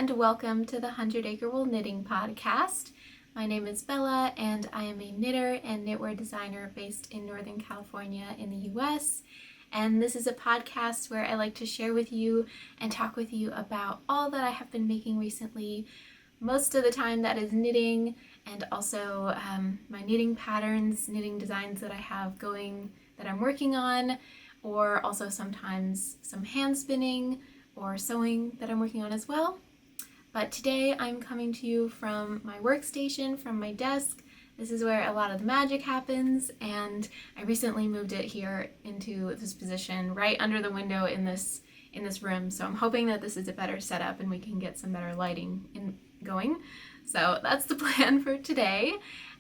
and welcome to the 100 Acre Wool Knitting Podcast. My name is Bella and I am a knitter and knitwear designer based in Northern California in the US. And this is a podcast where I like to share with you and talk with you about all that I have been making recently. Most of the time that is knitting, and also my knitting patterns, knitting designs that I have going that I'm working on, or also sometimes some hand spinning or sewing that I'm working on as well. But today I'm coming to you from my workstation, from my desk. This is where a lot of the magic happens, and I recently moved it here into this position right under the window in this room. So I'm hoping that this is a better setup and we can get some better lighting going. So that's the plan for today.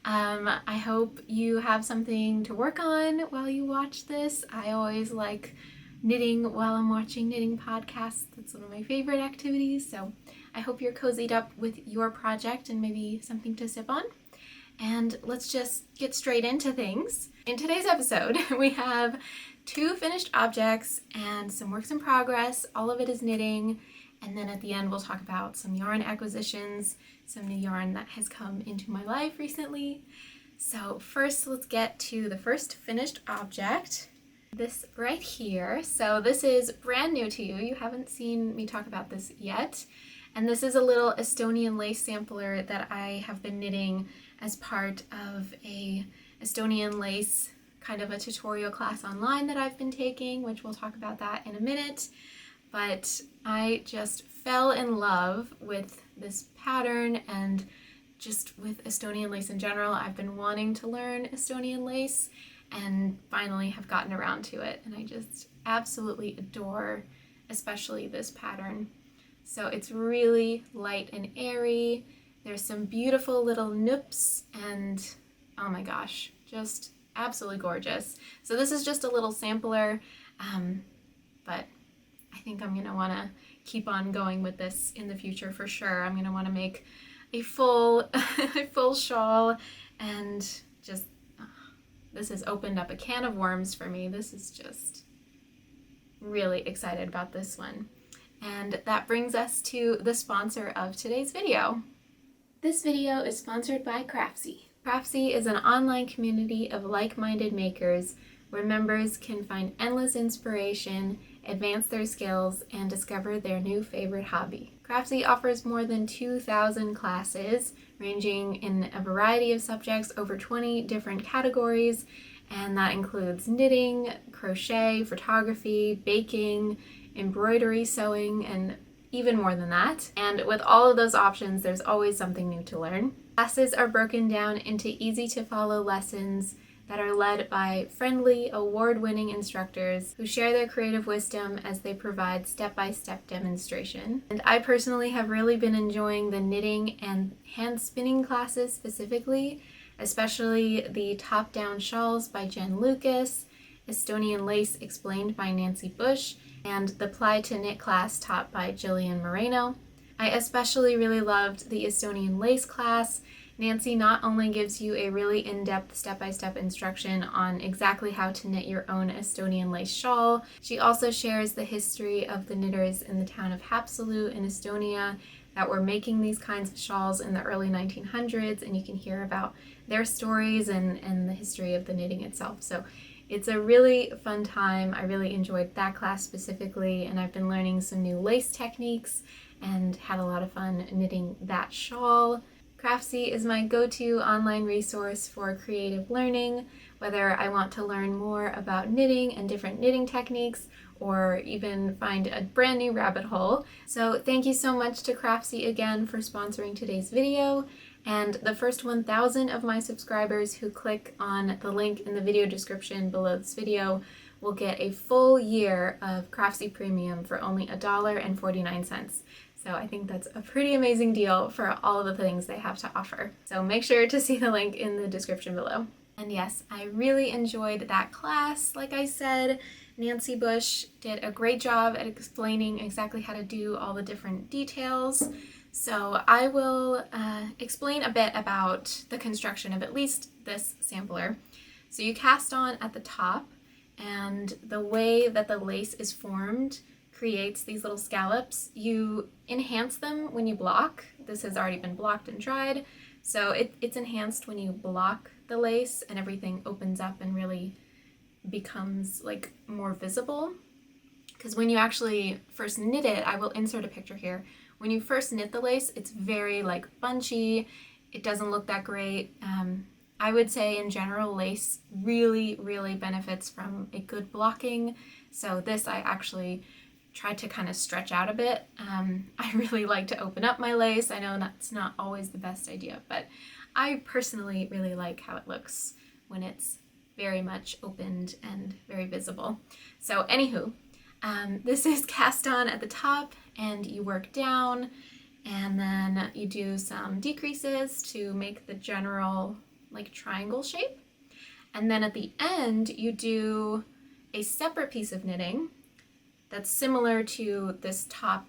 I hope you have something to work on while you watch this. I always like knitting while I'm watching knitting podcasts. That's one of my favorite activities. So I hope you're cozied up with your project and maybe something to sip on. And let's just get straight into things. In today's episode, we have 2 finished objects and some works in progress. All of it is knitting. And then at the end, we'll talk about some yarn acquisitions, some new yarn that has come into my life recently. So first, let's get to the first finished object. This right here. So this is brand new to you. You haven't seen me talk about this yet. And this is a little Estonian lace sampler that I have been knitting as part of a Estonian lace kind of a tutorial class online that I've been taking, which we'll talk about that in a minute. But I just fell in love with this pattern and just with Estonian lace in general. I've been wanting to learn Estonian lace and finally have gotten around to it. And I just absolutely adore, especially this pattern. So it's really light and airy. There's some beautiful little noops and oh my gosh, just absolutely gorgeous. So this is just a little sampler, but I think I'm gonna wanna keep on going with this in the future for sure. I'm gonna wanna make a full, a full shawl, and just, this has opened up a can of worms for me. This is just really excited about this one. And that brings us to the sponsor of today's video. This video is sponsored by Craftsy. Craftsy is an online community of like-minded makers where members can find endless inspiration, advance their skills, and discover their new favorite hobby. Craftsy offers more than 2,000 classes, ranging in a variety of subjects, over 20 different categories, and that includes knitting, crochet, photography, baking, embroidery, sewing, and even more than that. And with all of those options, there's always something new to learn. Classes are broken down into easy-to-follow lessons that are led by friendly, award-winning instructors who share their creative wisdom as they provide step-by-step demonstration. And I personally have really been enjoying the knitting and hand spinning classes specifically, especially the top-down shawls by Jen Lucas, Estonian lace explained by Nancy Bush, and the Ply to Knit class taught by Jillian Moreno. I especially really loved the Estonian lace class. Nancy not only gives you a really in-depth step-by-step instruction on exactly how to knit your own Estonian lace shawl, she also shares the history of the knitters in the town of Haapsalu in Estonia that were making these kinds of shawls in the early 1900s, and you can hear about their stories and the history of the knitting itself. So it's a really fun time. I really enjoyed that class specifically, and I've been learning some new lace techniques and had a lot of fun knitting that shawl. Craftsy is my go-to online resource for creative learning, whether I want to learn more about knitting and different knitting techniques, or even find a brand new rabbit hole. So thank you so much to Craftsy again for sponsoring today's video. And the first 1,000 of my subscribers who click on the link in the video description below this video will get a full year of Craftsy Premium for only $1.49. So I think that's a pretty amazing deal for all of the things they have to offer. So make sure to see the link in the description below. And yes, I really enjoyed that class. Like I said, Nancy Bush did a great job at explaining exactly how to do all the different details. So I will explain a bit about the construction of at least this sampler. So you cast on at the top, and the way that the lace is formed creates these little scallops, you enhance them when you block. This has already been blocked and dried, so it's enhanced when you block the lace and everything opens up and really becomes like more visible. Because when you actually first knit it, I will insert a picture here. When you first knit the lace, it's very like bunchy. It doesn't look that great. I would say in general, lace really, really benefits from a good blocking. So this I actually tried to kind of stretch out a bit. I really like to open up my lace. I know that's not always the best idea, but I personally really like how it looks when it's very much opened and very visible. So anywho, this is cast on at the top and you work down and then you do some decreases to make the general like triangle shape. And then at the end, you do a separate piece of knitting that's similar to this top,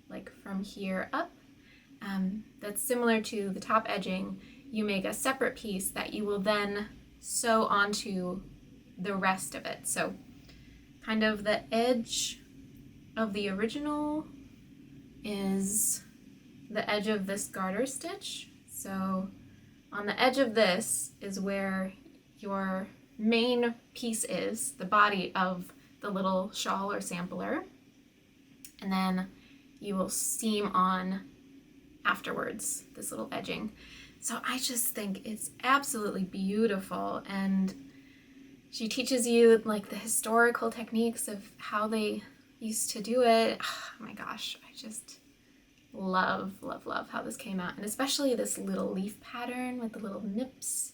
like from here up. That's similar to the top edging. You make a separate piece that you will then sew onto the rest of it. So kind of the edge of the original is the edge of this garter stitch. So on the edge of this is where your main piece is, the body of the little shawl or sampler. And then you will seam on afterwards, this little edging. So I just think it's absolutely beautiful. And she teaches you like the historical techniques of how they used to do it. Oh my gosh, I just love, love, love how this came out. And especially this little leaf pattern with the little nips.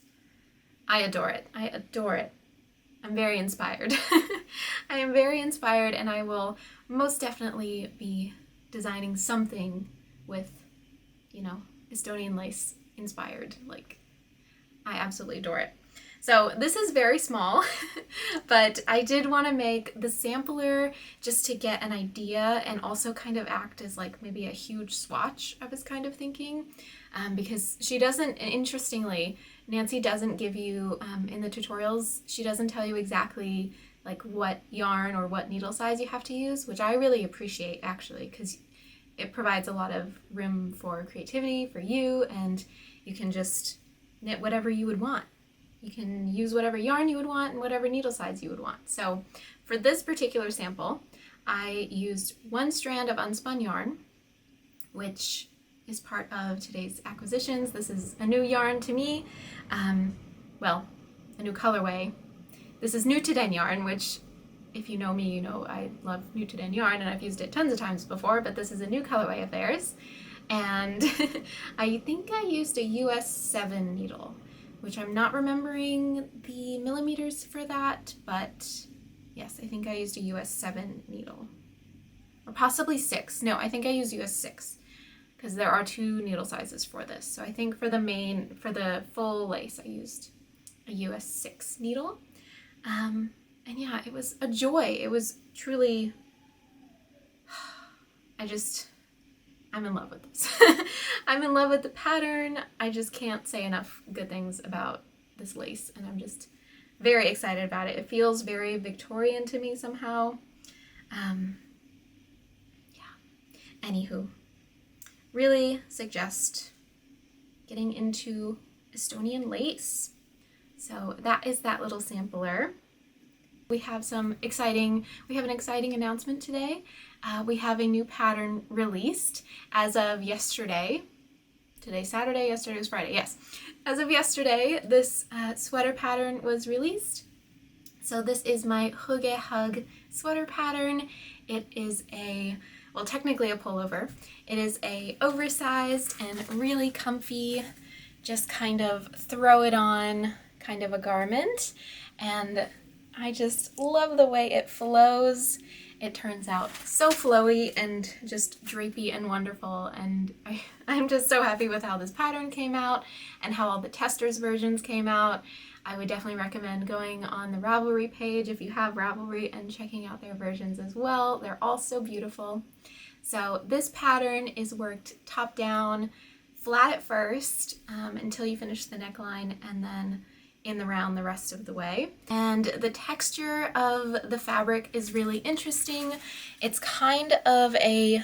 I adore it. I adore it. I'm very inspired. I am very inspired, and I will most definitely be designing something with, you know, Estonian lace inspired. Like, I absolutely adore it. So this is very small, but I did want to make the sampler just to get an idea and also kind of act as like maybe a huge swatch, I was kind of thinking, because she doesn't, interestingly, Nancy doesn't give you, in the tutorials, she doesn't tell you exactly like what yarn or what needle size you have to use, which I really appreciate actually, because it provides a lot of room for creativity for you, and you can just knit whatever you would want. You can use whatever yarn you would want and whatever needle size you would want. So for this particular sample, I used one strand of unspun yarn, which is part of today's acquisitions. This is a new yarn to me. Well, a new colorway. This is new to Den yarn, which if you know me, you know I love new to Den yarn and I've used it tons of times before, but this is a new colorway of theirs. And I think I used a US 7 needle, which I'm not remembering the millimeters for that, but yes, I think I used a US 7 needle. Or possibly 6. No, I think I used US 6, because there are 2 needle sizes for this. So I think for the full lace, I used a US 6 needle. And yeah, it was a joy. It was truly, I'm in love with this. I'm in love with the pattern. I just can't say enough good things about this lace, and I'm just very excited about it. It feels very Victorian to me somehow. Yeah. Anywho, really suggest getting into Estonian lace. So that is that little sampler. We have an exciting announcement today. We have a new pattern released as of yesterday. Today's Saturday, yesterday was Friday, yes. As of yesterday, this sweater pattern was released. So this is my Hugge Hug sweater pattern. It is technically a pullover. It is a oversized and really comfy, just kind of throw it on kind of a garment. And I just love the way it flows. It turns out so flowy and just drapey and wonderful, and I'm just so happy with how this pattern came out and how all the testers versions came out. I would definitely recommend going on the Ravelry page if you have Ravelry and checking out their versions as well. They're all so beautiful. So this pattern is worked top down, flat at first, until you finish the neckline, and then in the round the rest of the way. And the texture of the fabric is really interesting. It's kind of a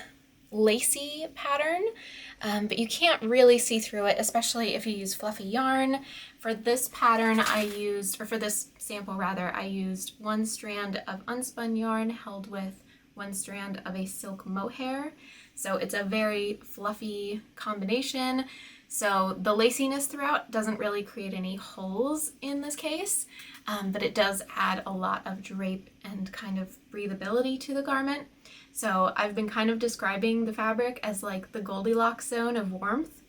lacy pattern, but you can't really see through it, especially if you use fluffy yarn. For this pattern for this sample rather, I used one strand of unspun yarn held with one strand of a silk mohair. So it's a very fluffy combination. So the laciness throughout doesn't really create any holes in this case, but it does add a lot of drape and kind of breathability to the garment. So I've been kind of describing the fabric as like the Goldilocks zone of warmth.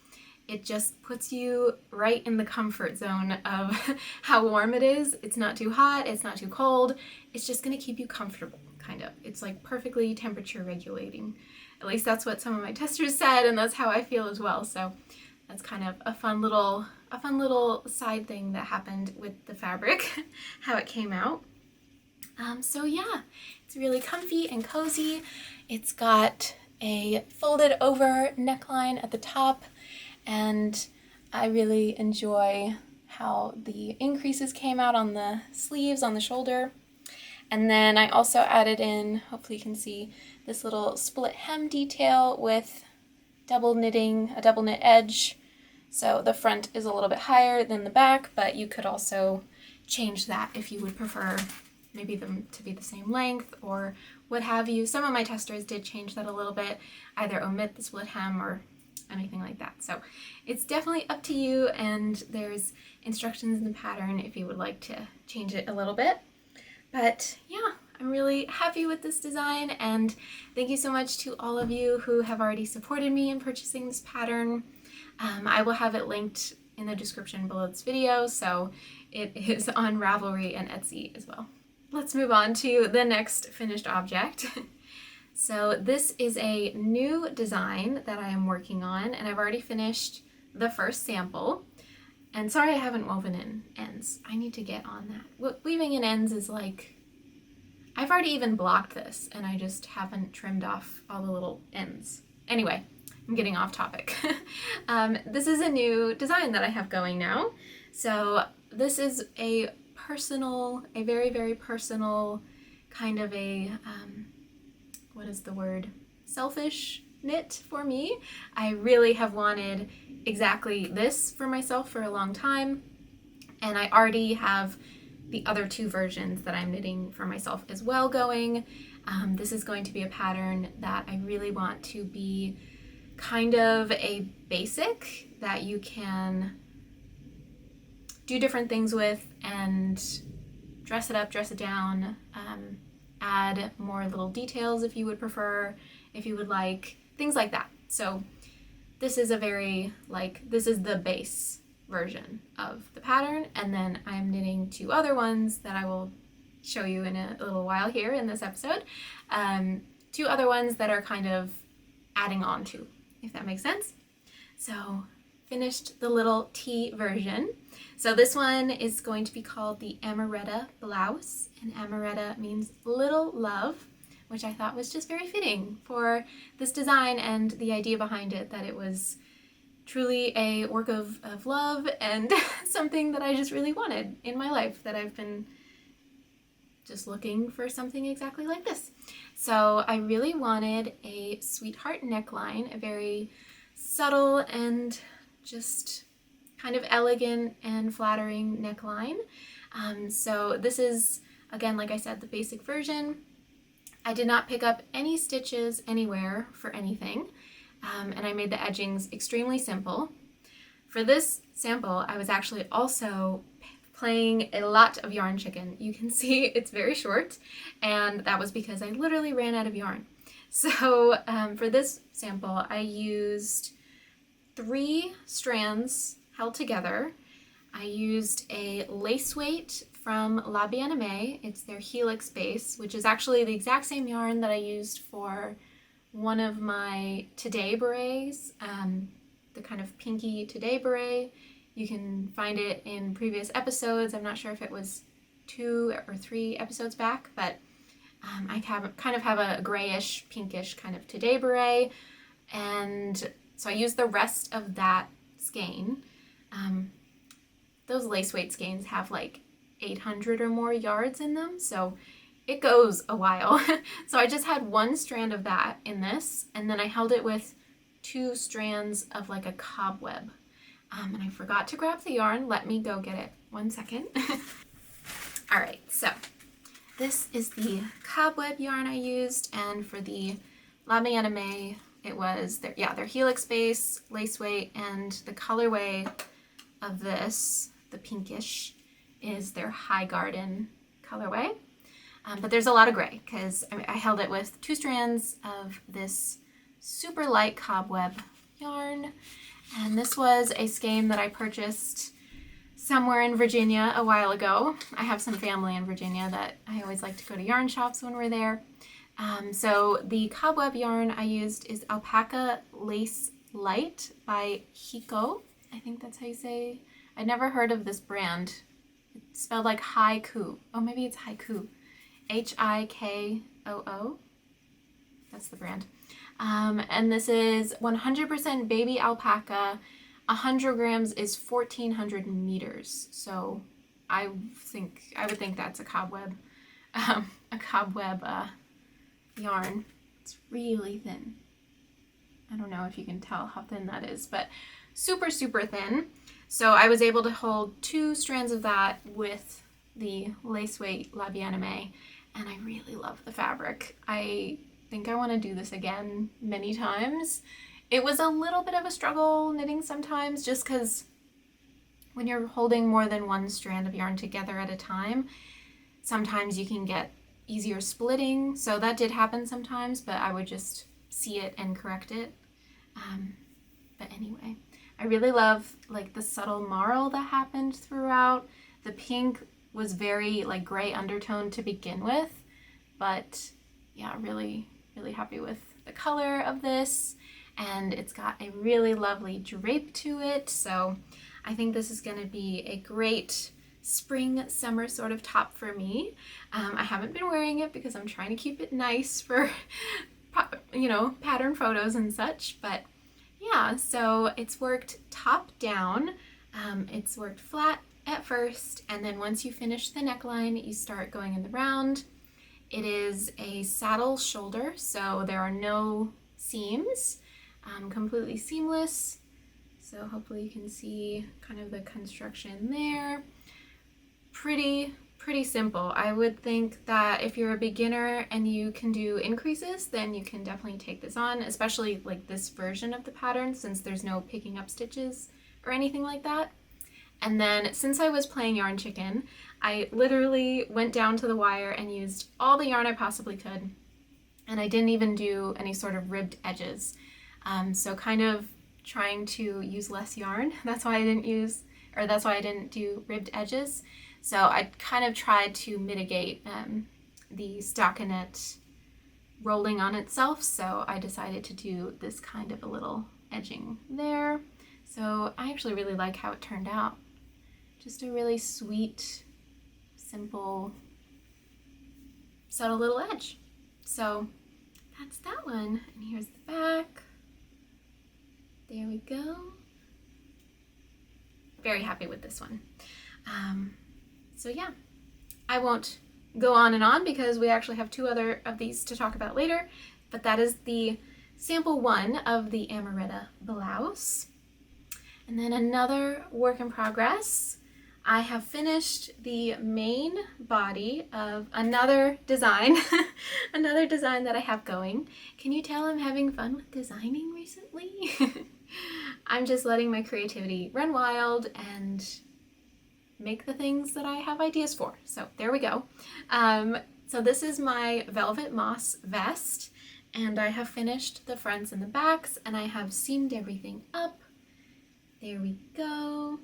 It just puts you right in the comfort zone of how warm it is. It's not too hot, it's not too cold. It's just gonna keep you comfortable, kind of. It's like perfectly temperature regulating. At least that's what some of my testers said, and that's how I feel as well. So that's kind of a fun little side thing that happened with the fabric, how it came out. So yeah, it's really comfy and cozy. It's got a folded over neckline at the top, and I really enjoy how the increases came out on the sleeves, on the shoulder. And then I also added in, hopefully you can see, this little split hem detail with a double knit edge. So the front is a little bit higher than the back, but you could also change that if you would prefer maybe them to be the same length or what have you. Some of my testers did change that a little bit, either omit the split hem or anything like that. So it's definitely up to you, and there's instructions in the pattern if you would like to change it a little bit. But yeah, I'm really happy with this design, and thank you so much to all of you who have already supported me in purchasing this pattern. I will have it linked in the description below this video, so it is on Ravelry and Etsy as well. Let's move on to the next finished object. So this is a new design that I am working on, and I've already finished the first sample. And sorry I haven't woven in ends. I need to get on that. Weaving in ends is like, I've already even blocked this and I just haven't trimmed off all the little ends. Anyway, I'm getting off topic. This is a new design that I have going now. So this is a very, very personal kind of a, what is the word? Selfish knit for me. I really have wanted exactly this for myself for a long time, and I already have the other two versions that I'm knitting for myself as well going. This is going to be a pattern that I really want to be kind of a basic that you can do different things with and dress it up, dress it down, add more little details if you would prefer, if you would like, things like that. So this is this is the base version of the pattern, and then I'm knitting two other ones that I will show you in a little while here in this episode. Two other ones that are kind of adding on to, if that makes sense. So finished the little tee version. So this one is going to be called the Amoretta Blouse, and Amoretta means little love, which I thought was just very fitting for this design and the idea behind it, that it was truly a work of love and something that I just really wanted in my life, that I've been just looking for something exactly like this. So I really wanted a sweetheart neckline, a very subtle and just kind of elegant and flattering neckline. So this is, again, like I said, the basic version. I did not pick up any stitches anywhere for anything, and I made the edgings extremely simple. For this sample, I was actually also playing a lot of yarn chicken. You can see it's very short, and that was because I literally ran out of yarn. So for this sample, I used 3 strands held together. I used a lace weight from La Bien-Aimée. It's their Helix base, which is actually the exact same yarn that I used for one of my Today berets, the kind of pinky Today beret. You can find it in previous episodes. I'm not sure if it was 2 or 3 episodes back, but I kind of have a grayish, pinkish kind of Today beret, and so I used the rest of that skein. those lace weight skeins have like 800 or more yards in them, so it goes a while. So I just had one strand of that in this, and then I held it with 2 strands of like a cobweb. And I forgot to grab the yarn. Let me go get it. 1 second. All right, so this is the cobweb yarn I used, and for the Lame Anime, it was their helix base, lace weight, and the colorway of this, the pinkish, is their High Garden colorway. But there's a lot of gray because I held it with 2 strands of this super light cobweb yarn. And this was a skein that I purchased somewhere in Virginia a while ago. I have some family in Virginia that I always like to go to yarn shops when we're there. So the cobweb yarn I used is Alpaca Lace Light by Hiko. I think that's how you say. I'd never heard of this brand. It's spelled like haiku. Oh, maybe it's haiku. Hikoo. That's the brand. And this is 100% baby alpaca. 100 grams is 1,400 meters. So I would think that's a cobweb yarn. It's really thin. I don't know if you can tell how thin that is, but super, super thin. So I was able to hold 2 strands of that with the lace weight Lame Anime, and I really love the fabric. I think I want to do this again many times. It was a little bit of a struggle knitting sometimes, just because when you're holding more than 1 strand of yarn together at a time, sometimes you can get easier splitting. So that did happen sometimes, but I would just see it and correct it. But anyway, I really love like the subtle marl that happened throughout. The pink was very like gray undertone to begin with, but yeah, really, really happy with the color of this. And it's got a really lovely drape to it. So I think this is going to be a great spring, summer sort of top for me. I haven't been wearing it because I'm trying to keep it nice for, pattern photos and such. But yeah, so it's worked top down. It's worked flat at first, and then once you finish the neckline, you start going in the round. It is a saddle shoulder, so there are no seams, completely seamless. So hopefully you can see kind of the construction there. Pretty simple. I would think that if you're a beginner and you can do increases, then you can definitely take this on, especially like this version of the pattern, since there's no picking up stitches or anything like that. And then since I was playing Yarn Chicken, I literally went down to the wire and used all the yarn I possibly could. And I didn't even do any sort of ribbed edges. So kind of trying to use less yarn. That's why I didn't do ribbed edges. So I kind of tried to mitigate the stockinette rolling on itself. So I decided to do this kind of a little edging there. So I actually really like how it turned out. Just a really sweet, simple, subtle little edge. So that's that one. And here's the back. There we go. Very happy with this one. So yeah, I won't go on and on because we actually have 2 other of these to talk about later, but that is the sample 1 of the Amoretta blouse. And then another work in progress. I have finished the main body of another design, another design that I have going. Can you tell I'm having fun with designing recently? I'm just letting my creativity run wild and make the things that I have ideas for. So there we go. So this is my velvet moss vest, and I have finished the fronts and the backs, and I have seamed everything up. There we go.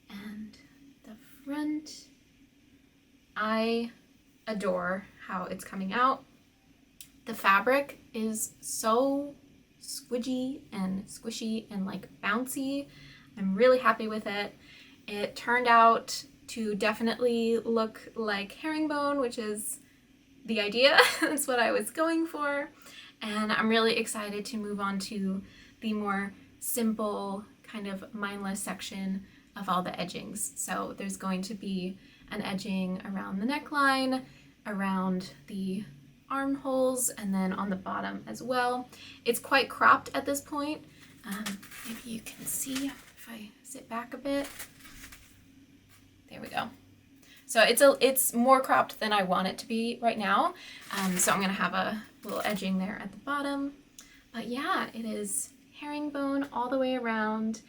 And the front. I adore how it's coming out. The fabric is so squidgy and squishy and like bouncy. I'm really happy with it. It turned out to definitely look like herringbone, which is the idea. That's what I was going for. And I'm really excited to move on to the more simple, kind of mindless section of all the edgings. So there's going to be an edging around the neckline, around the armholes, and then on the bottom as well. It's quite cropped at this point. Maybe you can see if I sit back a bit. There we go. So it's more cropped than I want it to be right now. So I'm gonna have a little edging there at the bottom. But yeah, it is herringbone all the way around.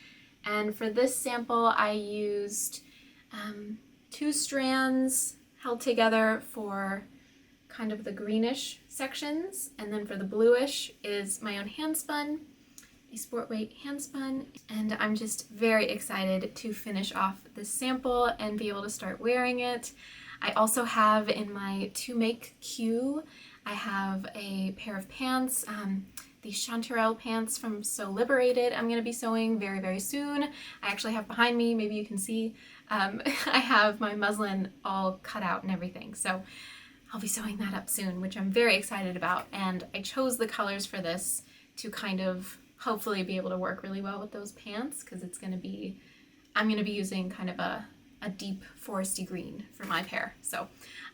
And for this sample, I used 2 strands held together for kind of the greenish sections. And then for the bluish is my own hand spun, a sport weight hand spun. And I'm just very excited to finish off this sample and be able to start wearing it. I also have in my to make queue, I have a pair of pants, these chanterelle pants from So Liberated. I'm going to be sewing very, very soon. I actually have behind me, maybe you can see, I have my muslin all cut out and everything. So I'll be sewing that up soon, which I'm very excited about. And I chose the colors for this to kind of hopefully be able to work really well with those pants, because it's going to be, I'm going to be using kind of a deep foresty green for my pair. So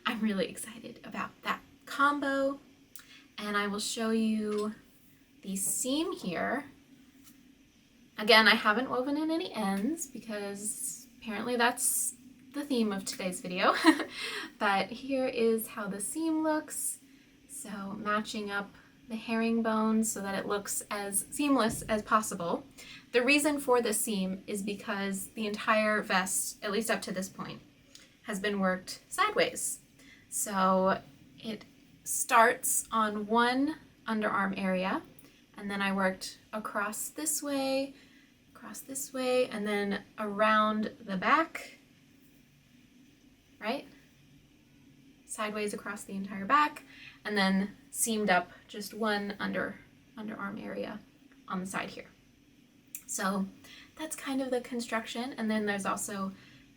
I'm really excited about that combo. And I will show you the seam here. Again, I haven't woven in any ends because apparently that's the theme of today's video. But here is how the seam looks. So matching up the herringbone so that it looks as seamless as possible. The reason for the seam is because the entire vest, at least up to this point, has been worked sideways. So it starts on one underarm area, and then I worked across this way, and then around the back, right? Sideways across the entire back, and then seamed up just one underarm area on the side here. So that's kind of the construction. And then there's also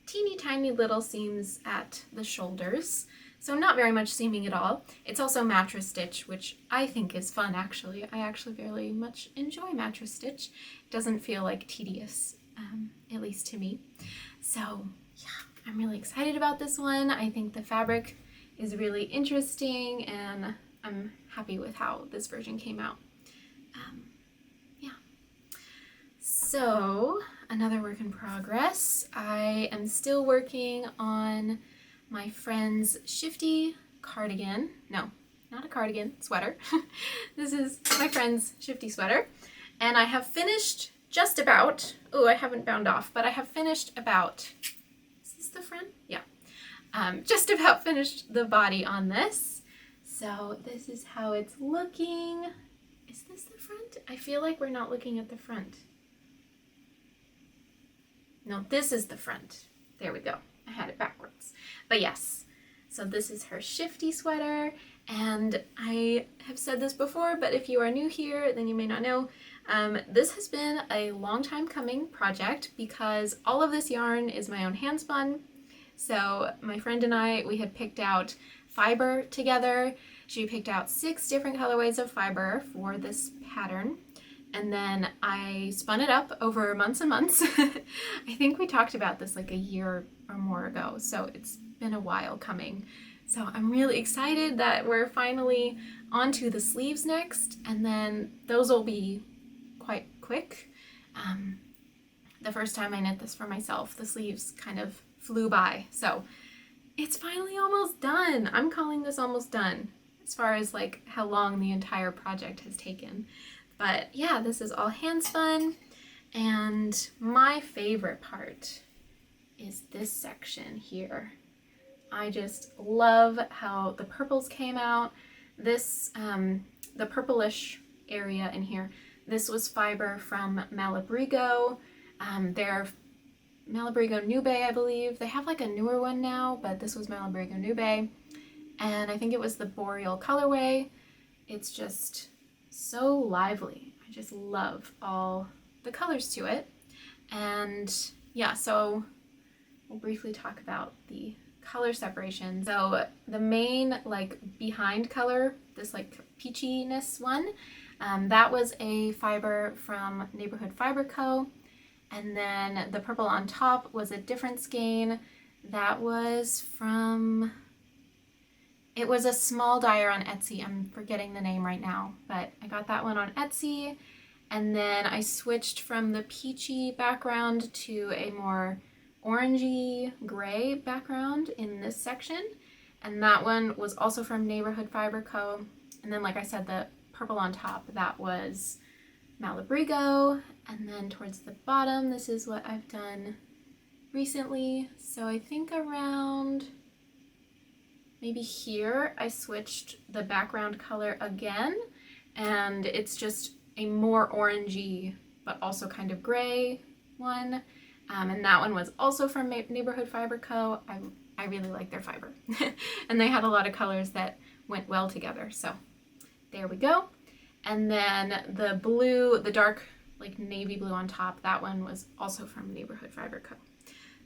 teeny tiny little seams at the shoulders. So not very much seaming at all. It's also mattress stitch, which I think is fun actually. I actually very much enjoy mattress stitch. It doesn't feel like tedious, at least to me. So yeah, I'm really excited about this one. I think the fabric is really interesting and I'm happy with how this version came out. Yeah. So another work in progress. I am still working on my friend's Shifty cardigan. No, not a cardigan, sweater. This is my friend's Shifty Sweater. And I have finished just about, oh, I haven't bound off, but I have finished about, is this the front? Yeah. Just about finished the body on this. So this is how it's looking. Is this the front? I feel like we're not looking at the front. No, this is the front. There we go. I had it backwards. But yes, so this is her Shifty Sweater. And I have said this before, but if you are new here, then you may not know. This has been a long time coming project because all of this yarn is my own hand spun. So my friend and I, we had picked out fiber together. She picked out 6 different colorways of fiber for this pattern. And then I spun it up over months and months. I think we talked about this like a year or more ago. So it's been a while coming. So I'm really excited that we're finally onto the sleeves next. And then those will be quite quick. The first time I knit this for myself, the sleeves kind of flew by. So it's finally almost done. I'm calling this almost done as far as like how long the entire project has taken. But yeah, this is all hand spun. And my favorite part is this section here. I just love how the purples came out. This, the purplish area in here, this was fiber from Malabrigo. They're Malabrigo Nube, I believe. They have like a newer one now, but this was Malabrigo Nube. And I think it was the Boreal colorway. It's just so lively. I just love all the colors to it. And yeah, so we'll briefly talk about the color separation. So the main like behind color, this like peachiness one, that was a fiber from Neighborhood Fiber Co. And then the purple on top was a different skein. That was from, it was a small dyer on Etsy. I'm forgetting the name right now, but I got that one on Etsy. And then I switched from the peachy background to a more orangey gray background in this section. And that one was also from Neighborhood Fiber Co. And then, like I said, the purple on top, that was Malabrigo. And then towards the bottom, this is what I've done recently. So I think around maybe here, I switched the background color again. And it's just a more orangey, but also kind of gray one. And that one was also from Neighborhood Fiber Co. I really like their fiber. And they had a lot of colors that went well together. So there we go. And then the blue, the dark like navy blue on top, that one was also from Neighborhood Fiber Co.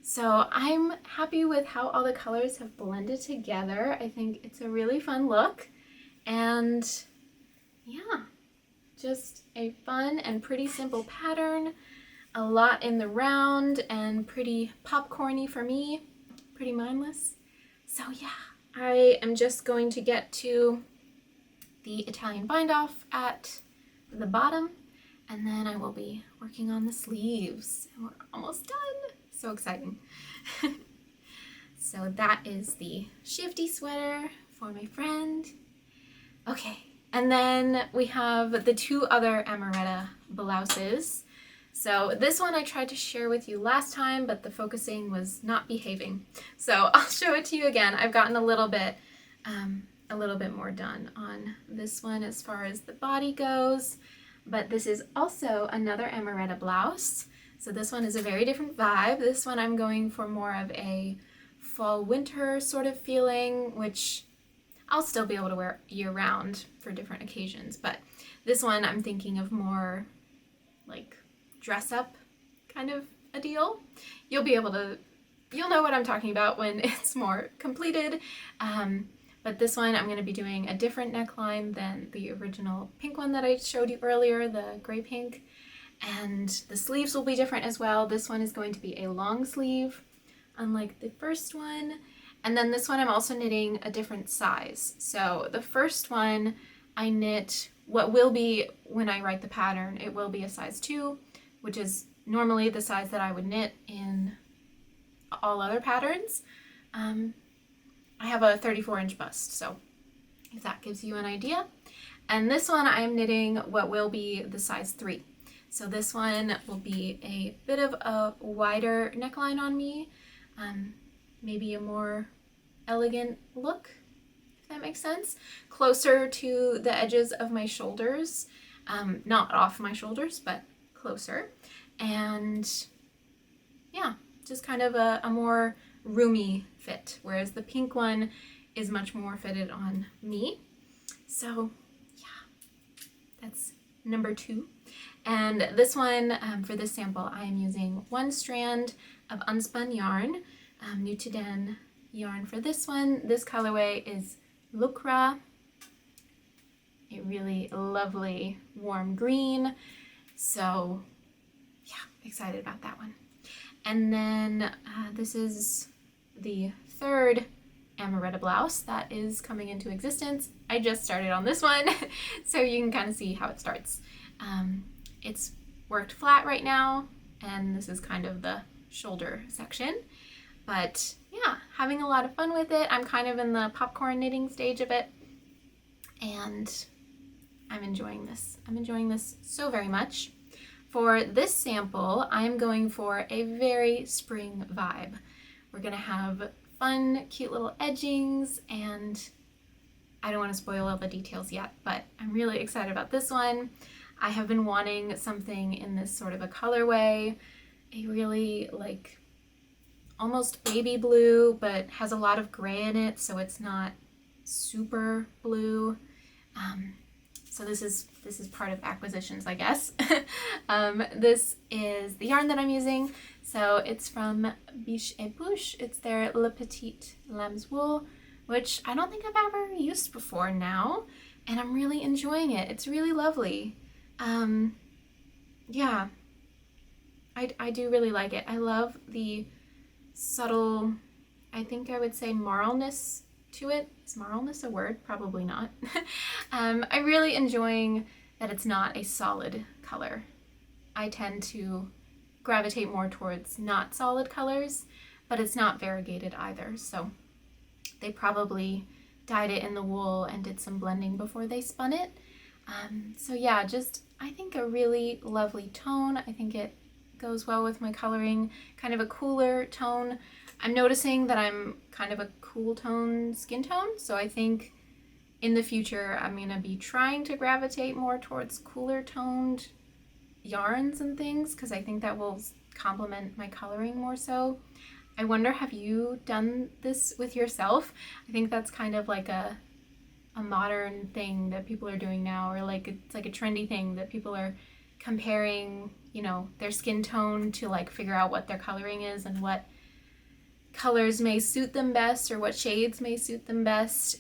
So I'm happy with how all the colors have blended together. I think it's a really fun look. And yeah, just a fun and pretty simple pattern. A lot in the round and pretty popcorny for me. Pretty mindless. So yeah, I am just going to get to the Italian bind off at the bottom, and then I will be working on the sleeves. And we're almost done. So exciting. So that is the Shifty Sweater for my friend. Okay, and then we have the two other Amoretta blouses. So this one I tried to share with you last time, but the focusing was not behaving. So I'll show it to you again. I've gotten a little bit more done on this one as far as the body goes, but this is also another Amoretta blouse. So this one is a very different vibe. This one I'm going for more of a fall winter sort of feeling, which I'll still be able to wear year round for different occasions, but this one I'm thinking of more like dress up kind of a deal. You'll know what I'm talking about when it's more completed. But this one I'm going to be doing a different neckline than the original pink one that I showed you earlier, the gray pink. And the sleeves will be different as well. This one is going to be a long sleeve, unlike the first one. And then this one I'm also knitting a different size. So the first one I knit what will be, when I write the pattern, it will be a size 2, which is normally the size that I would knit in all other patterns. I have a 34-inch bust, so if that gives you an idea. And this one I am knitting what will be the size 3. So this one will be a bit of a wider neckline on me, maybe a more elegant look, if that makes sense. Closer to the edges of my shoulders, not off my shoulders, but closer. And yeah, just kind of a more roomy fit, whereas the pink one is much more fitted on me. So yeah, that's number 2. And this one, for this sample, I am using 1 strand of unspun yarn, new to den yarn for this one. This colorway is Lucra, a really lovely warm green. So yeah, excited about that one. And then this is the third Amoretta blouse that is coming into existence. I just started on this one, so you can kind of see how it starts. It's worked flat right now, and this is kind of the shoulder section. But yeah, having a lot of fun with it. I'm kind of in the popcorn knitting stage of it, and I'm enjoying this. I'm enjoying this so very much. For this sample, I'm going for a very spring vibe. We're gonna have fun, cute little edgings, and I don't want to spoil all the details yet, but I'm really excited about this one. I have been wanting something in this sort of a colorway, a really like almost baby blue, but has a lot of gray in it, so it's not super blue. So this is part of acquisitions, I guess. This is the yarn that I'm using. So it's from Biche et Bouche. It's their Le Petit Lamb's Wool, which I don't think I've ever used before now, and I'm really enjoying it. It's really lovely. Yeah, I do really like it. I love the subtle, I think I would say marlness to it. Is marlness a word? Probably not. I'm really enjoying that it's not a solid color. I tend to gravitate more towards not solid colors, but it's not variegated either. So they probably dyed it in the wool and did some blending before they spun it. So yeah, just I think a really lovely tone. I think it goes well with my coloring, kind of a cooler tone. I'm noticing that I'm kind of a cool tone skin tone, so I think in the future I'm gonna be trying to gravitate more towards cooler toned yarns and things, because I think that will complement my coloring more so. I wonder, have you done this with yourself? I think that's kind of like a modern thing that people are doing now, or like it's like a trendy thing that people are comparing, you know, their skin tone to like figure out what their coloring is and what colors may suit them best or what shades may suit them best.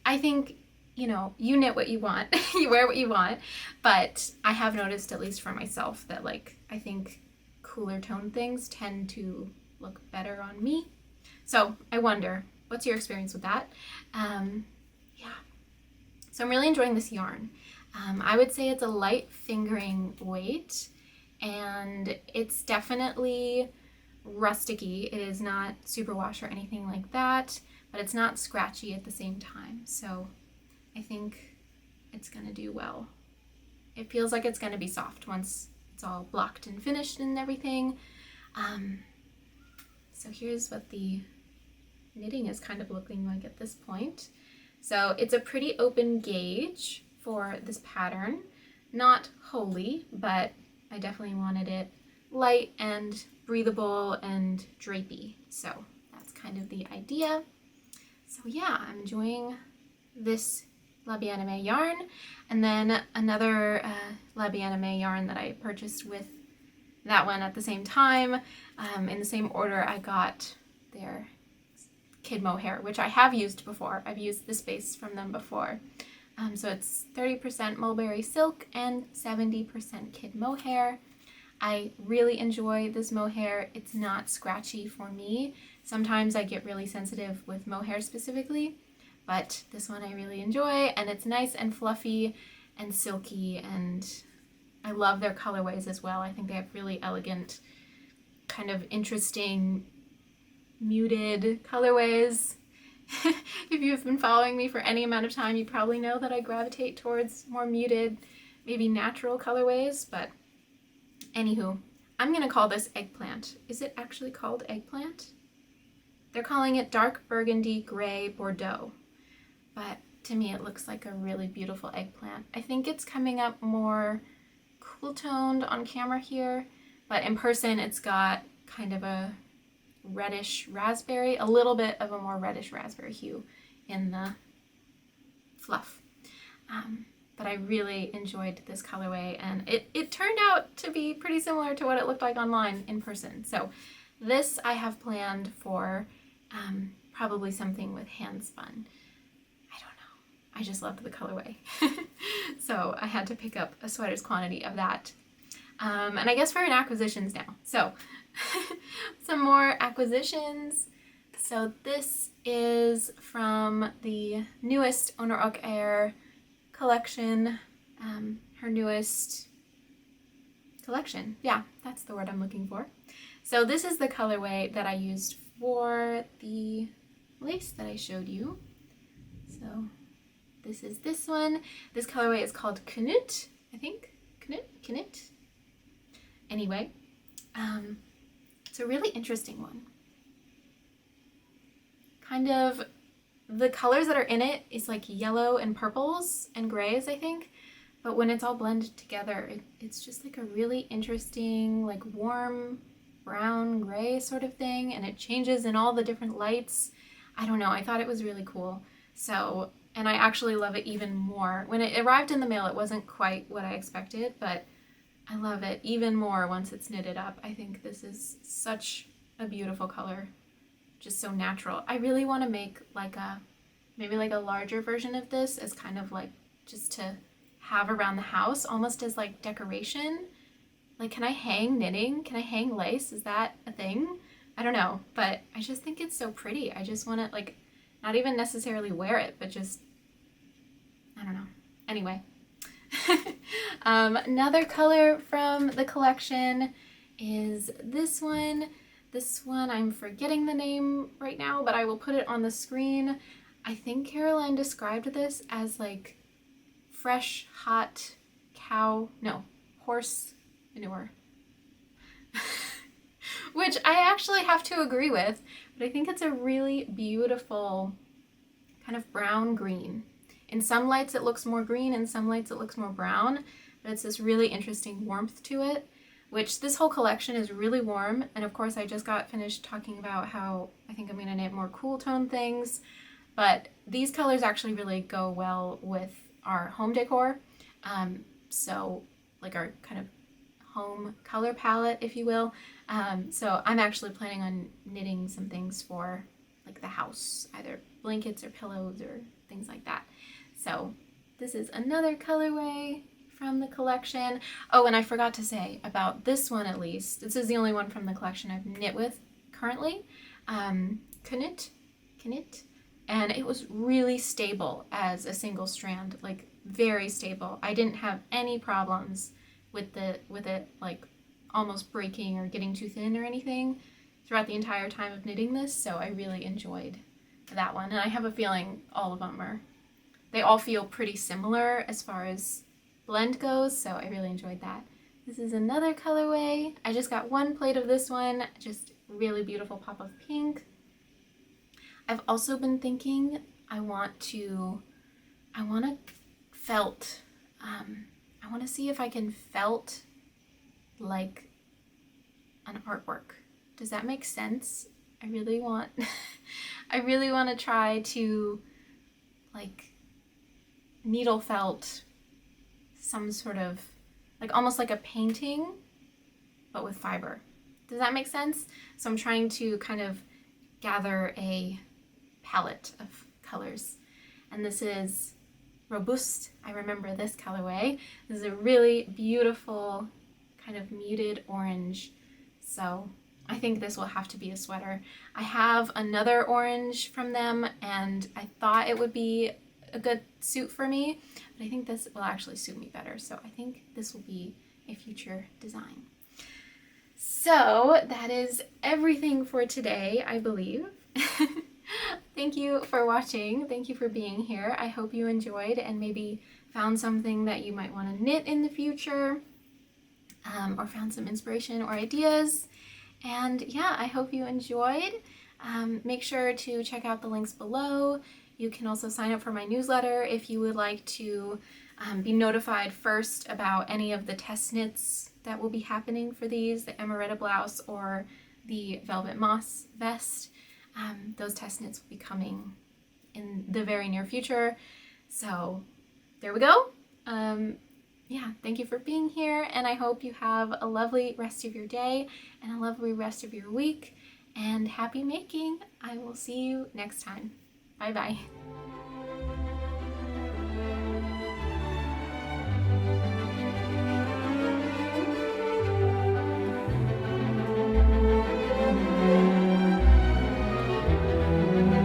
I think, you know, you knit what you want, you wear what you want, but I have noticed, at least for myself, that like I think cooler tone things tend to look better on me. So I wonder, what's your experience with that? Yeah. So I'm really enjoying this yarn. I would say it's a light fingering weight, and it's definitely rusticy. It is not superwash or anything like that, but it's not scratchy at the same time. So I think it's gonna do well. It feels like it's gonna be soft once it's all blocked and finished and everything. So here's what the knitting is kind of looking like at this point. So it's a pretty open gauge for this pattern. Not wholly, but I definitely wanted it light and breathable and drapey. So that's kind of the idea. So yeah, I'm enjoying this La Bien Aimée yarn. And then another La Bien Aimée yarn that I purchased with that one at the same time. In the same order, I got their kid mohair, which I have used before. I've used this base from them before. So it's 30% mulberry silk and 70% kid mohair. I really enjoy this mohair. It's not scratchy for me. Sometimes I get really sensitive with mohair specifically, but this one I really enjoy, and it's nice and fluffy and silky, and I love their colorways as well. I think they have really elegant, kind of interesting, muted colorways. If you've been following me for any amount of time, you probably know that I gravitate towards more muted, maybe natural colorways, but anywho, I'm gonna call this eggplant. Is it actually called eggplant? They're calling it dark burgundy gray Bordeaux, but to me it looks like a really beautiful eggplant. I think it's coming up more cool toned on camera here, but in person it's got kind of a reddish raspberry, a little bit of a more reddish raspberry hue in the fluff. But I really enjoyed this colorway, and it turned out to be pretty similar to what it looked like online in person. So this I have planned for probably something with hand spun. I don't know. I just loved the colorway. So I had to pick up a sweater's quantity of that. And I guess we're in acquisitions now. So some more acquisitions. So this is from the newest Honor och Air collection, her newest collection. Yeah, that's the word I'm looking for. So this is the colorway that I used for the lace that I showed you. So this is this one. This colorway is called Knut, I think. Knut. Anyway, it's a really interesting one. Kind of, the colors that are in it is like yellow and purples and grays, I think. But when it's all blended together, it's just like a really interesting, like warm brown gray sort of thing. And it changes in all the different lights. I don't know, I thought it was really cool. So, and I actually love it even more. When it arrived in the mail, it wasn't quite what I expected, but I love it even more once it's knitted up. I think this is such a beautiful color. Just so natural. I really want to make like maybe like a larger version of this as kind of like just to have around the house, almost as like decoration. Like, can I hang knitting? Can I hang lace? Is that a thing? I don't know, but I just think it's so pretty. I just want to, like, not even necessarily wear it, but just, I don't know. Anyway. Another color from the collection is this one. This one, I'm forgetting the name right now, but I will put it on the screen. I think Caroline described this as like fresh, hot horse manure. Which I actually have to agree with, but I think it's a really beautiful kind of brown green. In some lights it looks more green, in some lights it looks more brown, but it's this really interesting warmth to it, which this whole collection is really warm. And of course I just got finished talking about how I think I'm going to knit more cool tone things, but these colors actually really go well with our home decor. So like our kind of home color palette, if you will. So I'm actually planning on knitting some things for like the house, either blankets or pillows or things like that. So this is another colorway from the collection. Oh, and I forgot to say about this one, at least. This is the only one from the collection I've knit with currently. Handknit, and it was really stable as a single strand, like very stable. I didn't have any problems with it like almost breaking or getting too thin or anything throughout the entire time of knitting this, so I really enjoyed that one. And I have a feeling all of them they all feel pretty similar as far as blend goes, so I really enjoyed that. This is another colorway. I just got one plate of this one, just really beautiful pop of pink. I've also been thinking I want to felt. I want to see if I can felt like an artwork. Does that make sense? I really want to try to like needle felt some sort of like almost like a painting but with fiber. Does that make sense? So I'm trying to kind of gather a palette of colors, and this is Robust. I remember this colorway. This is a really beautiful kind of muted orange, so I think this will have to be a sweater. I have another orange from them and I thought it would be a good suit for me, but I think this will actually suit me better, so I think this will be a future design. So that is everything for today, I believe. Thank you for watching. Thank you for being here. I hope you enjoyed and maybe found something that you might want to knit in the future, or found some inspiration or ideas. And yeah, I hope you enjoyed. Make sure to check out the links below. You can also sign up for my newsletter if you would like to be notified first about any of the test knits that will be happening for these, the Amoretta blouse or the velvet moss vest. Those test knits will be coming in the very near future. So there we go. Yeah, thank you for being here, and I hope you have a lovely rest of your day and a lovely rest of your week, and happy making. I will see you next time. Bye bye.